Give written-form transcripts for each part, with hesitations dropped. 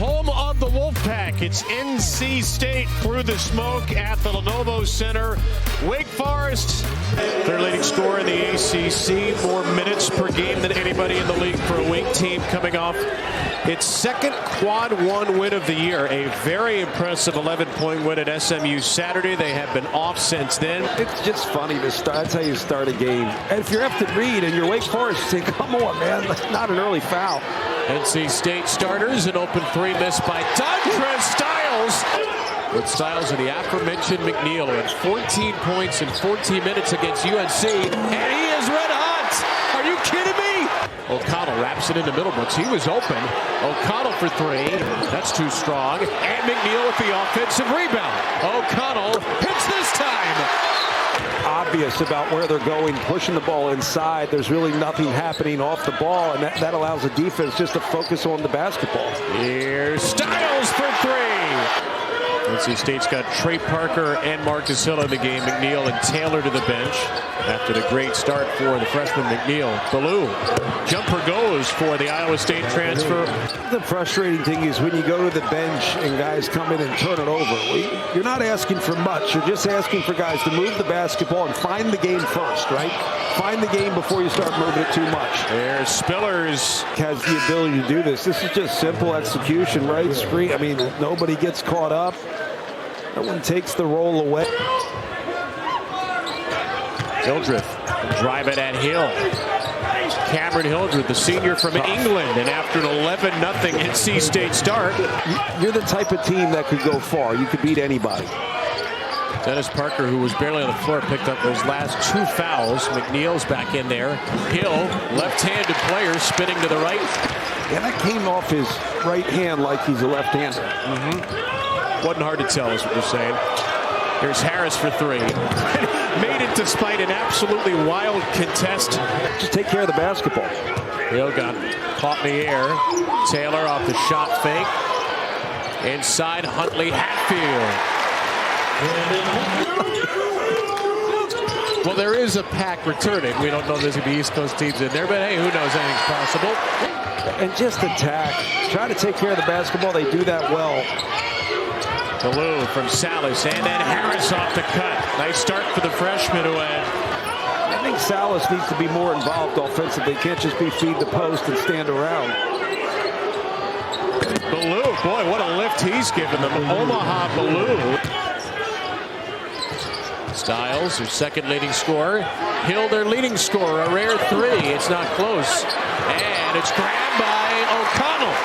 home of the Wolfpack. It's NC State through the smoke at the Lenovo Center. Wake Forest, their leading scorer in the ACC. More minutes per game than anybody in the league for a Wake team, coming off its second quad one win of the year. A very impressive 11-point win at SMU Saturday. They have been off since then. It's just funny to start. That's how you start a game. And if you're Efton Reed and you're Wake Forest, say, come on, man, that's not an early foul. NC State starters, an open three missed by Dontrez. Styles. With Styles and the aforementioned McNeil, who had 14 points in 14 minutes against UNC. And he is red hot. Are you kidding me? O'Connell wraps it into Middlebrooks. He was open. O'Connell for three. That's too strong. And McNeil with the offensive rebound. O'Connell hits this time. Obvious about where they're going, pushing the ball inside. There's really nothing happening off the ball, and that allows the defense just to focus on the basketball. Here's Styles for three. NC State's got Trey Parker and Marcus Hill in the game. McNeil and Taylor to the bench after the great start for the freshman McNeil. Ballou, jumper goes for the Iowa State transfer. The frustrating thing is when you go to the bench and guys come in and turn it over. You're not asking for much. You're just asking for guys to move the basketball and find the game first, right? Find the game before you start moving it too much. There's Spillers. Has the ability to do this. This is just simple execution, right? Screen. I mean, nobody gets caught up. No one takes the roll away. Hildreth, drive it at Hill. Cameron Hildreth, the senior from England, and after an 11-0 NC State start. You're the type of team that could go far. You could beat anybody. Dennis Parker, who was barely on the floor, picked up those last two fouls. McNeil's back in there. Hill, left-handed player, spinning to the right. And that came off his right hand like he's a left-hander. Wasn't hard to tell, is what you're saying. Here's Harris for three. Made it despite an absolutely wild contest. Just take care of the basketball. Hill got caught in the air. Taylor off the shot fake. Inside, Huntley Hatfield. Well, there is a pack returning. We don't know if there's going to be East Coast teams in there, but hey, who knows? Anything's possible. And just attack. Try to take care of the basketball. They do that well. Ballou from Salas, and then Harris off the cut. Nice start for the freshman who had. I think Salas needs to be more involved offensively. Can't just be feed the post and stand around. Ballou, boy, what a lift he's given them. Omaha Ballou. Styles, their second leading scorer. Hill, their leading scorer. A rare three. It's not close. And it's grabbed by O'Connell.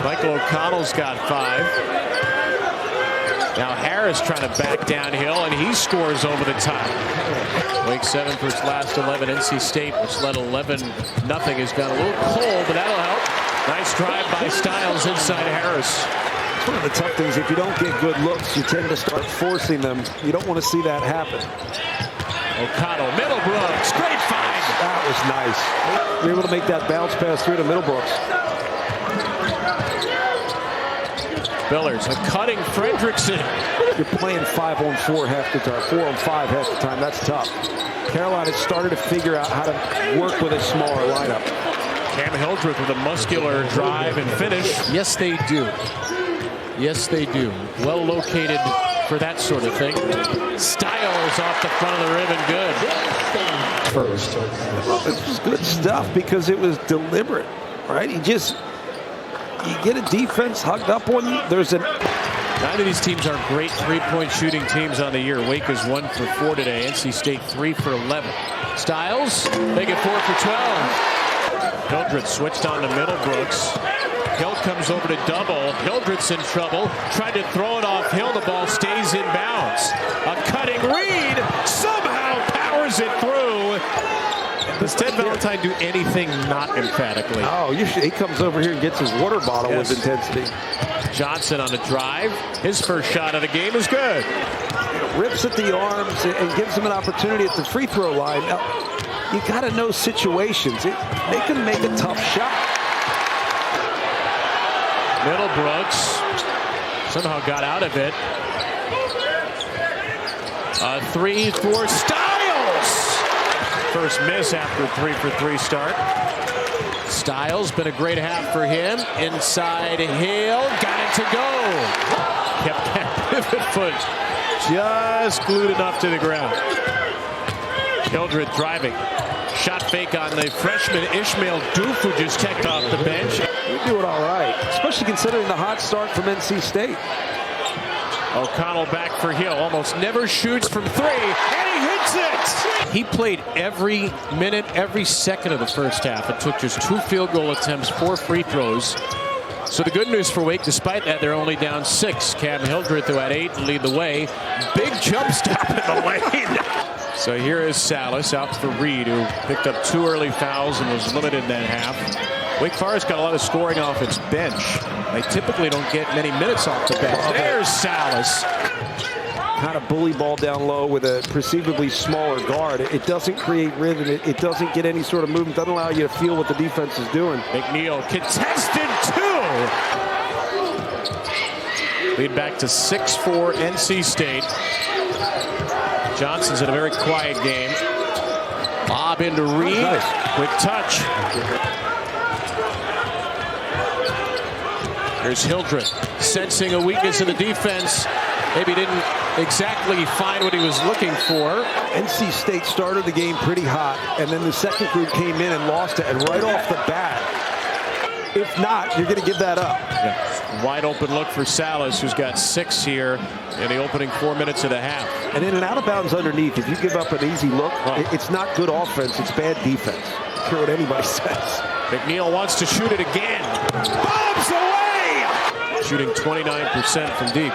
Michael O'Connell's got five. Now Harris trying to back downhill, and he scores over the top. Wake 7 for its last 11. NC State, which led 11-0, has got a little cold, but that'll help. Nice drive by Styles inside Harris. It's one of the tough things. If you don't get good looks, you tend to start forcing them. You don't want to see that happen. O'Connell, Middlebrooks, great find. That was nice. You're able to make that bounce pass through to Middlebrooks. Spillers, a cutting Fredrickson. You're playing 5-on-4 half the time, 4-on-5 half the time. That's tough. Carolina started to figure out how to work with a smaller lineup. Cam Hildreth with a muscular drive and finish. Yes, they do. Yes, they do. Well located for that sort of thing. Styles off the front of the rim and good. First. Well, this was good stuff because it was deliberate, right? You get a defense hugged up on you. Neither of these teams are great three-point shooting teams on the year. Wake is 1 for 4 today. NC State 3 for 11. Styles, make it 4 for 12. Hildreth switched on to Middlebrooks. Hill comes over to double. Hildreth's in trouble. Tried to throw it off Hill. The ball stays in bounds. A cutting Reed somehow powers it through. Does Ted Valentine do anything not emphatically? Oh, he comes over here and gets his water bottle with intensity. Johnson on the drive. His first shot of the game is good. Rips at the arms and gives him an opportunity at the free throw line. Now, you got to know situations. They can make a tough shot. Middlebrooks somehow got out of it. A three for Styles. First miss after a 3-for-3 start. Styles, been a great half for him. Inside Hill, got it to go. Kept that pivot foot just glued enough to the ground. Hildreth driving. Shot fake on the freshman Ishmael Doof, who just checked off the bench. You're doing all right, especially considering the hot start from NC State. O'Connell back for Hill. Almost never shoots from three, and he hits it! He played every minute, every second of the first half. It took just 2 field goal attempts, 4 free throws. So the good news for Wake, despite that, they're only down 6. Cam Hildreth, who had 8, lead the way. Big jump stop in the lane. So here is Salas out for Reed, who picked up 2 early fouls and was limited in that half. Wake Forest got a lot of scoring off its bench. They typically don't get many minutes off the bench. There's Salas. Kind of bully ball down low with a perceivably smaller guard. It doesn't create rhythm. It doesn't get any sort of movement. Doesn't allow you to feel what the defense is doing. McNeil contested 2. Lead back to 6-4 NC State. Johnson's in a very quiet game. Lob into Reed. Nice. Quick touch. Here's Hildreth, sensing a weakness in the defense. Maybe didn't exactly find what he was looking for. NC State started the game pretty hot, and then the second group came in and lost it. And right off the bat, if not, you're going to give that up. Yeah. Wide open look for Salas, who's got 6 here in the opening 4 minutes of the half. And in an out of bounds underneath, if you give up an easy look, it's not good offense, it's bad defense. I don't care what anybody says. McNeil wants to shoot it again. Bombs away! Shooting 29% from deep.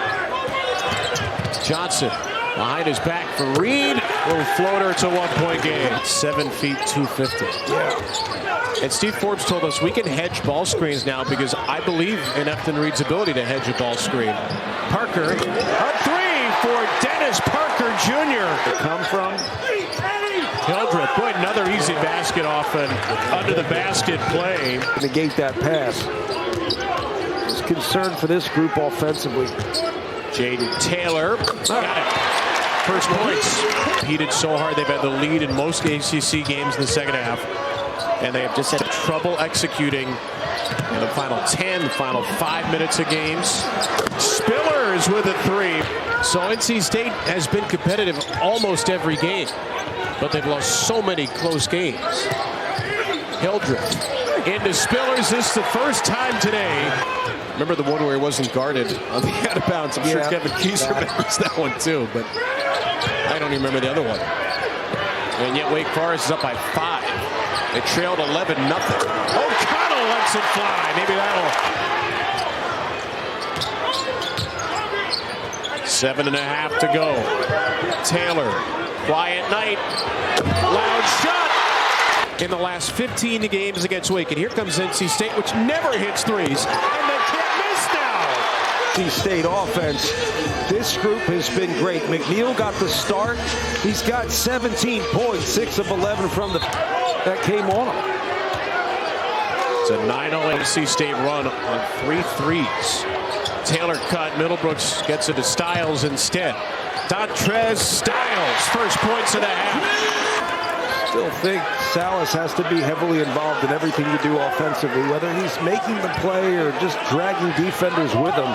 Johnson behind his back for Reed. Little floater, it's a 1-point game. 7 feet, 250. Yeah. And Steve Forbes told us we can hedge ball screens now because I believe in Efton Reed's ability to hedge a ball screen. Parker, a 3 for Dennis Parker Jr. To come from Hildreth, boy, another easy basket off an under the basket play. negate that pass. Just concerned for this group offensively. Jaden Taylor got it. First points. Heated so hard they've had the lead in most ACC games in the second half. And they have just had trouble executing in the final 10, the final 5 minutes of games. Spillers with a 3. So NC State has been competitive almost every game, but they've lost so many close games. Hildreth into Spillers. This is the first time today. Remember the one where he wasn't guarded on the out of bounds? I'm sure Kevin Keyser remembers that one too, but I don't even remember the other one. And yet Wake Forest is up by 5. They trailed 11-0. O'Connell lets it fly. Maybe that'll. 7.5 to go. Taylor, quiet night. Loud shot. In the last 15 games against Wake. And here comes NC State, which never hits threes. And they can't miss now. NC State offense. This group has been great. McNeil got the start. He's got 17 points, 6 of 11 from the that came on him. It's a 9-0 NC State run on 3 threes. Taylor cut. Middlebrooks gets it to Styles instead. Dontrez, Styles, first points of the half. Still think Salas has to be heavily involved in everything you do offensively, whether he's making the play or just dragging defenders with him.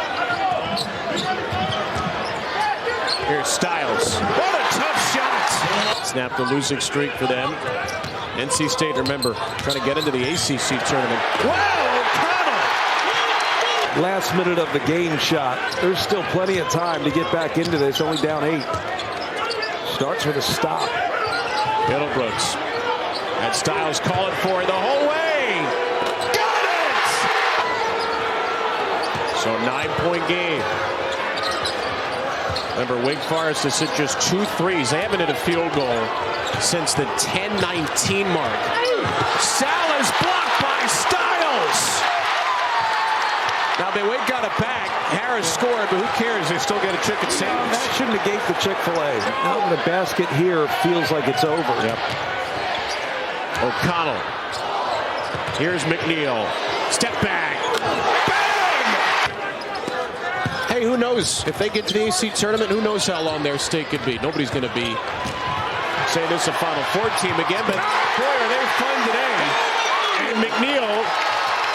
Here's Styles. What a tough shot! Snapped a losing streak for them. NC State, remember, trying to get into the ACC tournament. Wow, O'Connell! Last minute of the game shot. There's still plenty of time to get back into this, only down 8. Starts with a stop. Middlebrooks. And Styles calling for it the whole way. Got it! So 9-point game. Remember, Wake Forest has hit just 2 threes. They haven't hit a field goal since the 10-19 mark. Salas blocked by Styles. Now they Wake got it back. Harris scored, but who cares? They still get a chicken sandwich. That should negate the Chick-fil-A. Now the basket here feels like it's over. Yep. O'Connell. Here's McNeil. Step back. Bang! Hey, who knows? If they get to the AC tournament, who knows how long their stay could be? Nobody's going to be saying this is a Final Four team again, but boy, are they fun today. And McNeil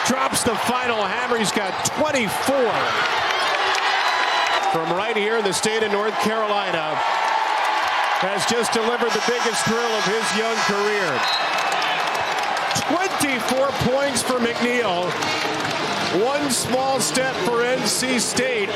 drops the final hammer. He's got 24. From right here in the state of North Carolina, has just delivered the biggest thrill of his young career. 24 points for McNeil. One small step for NC State.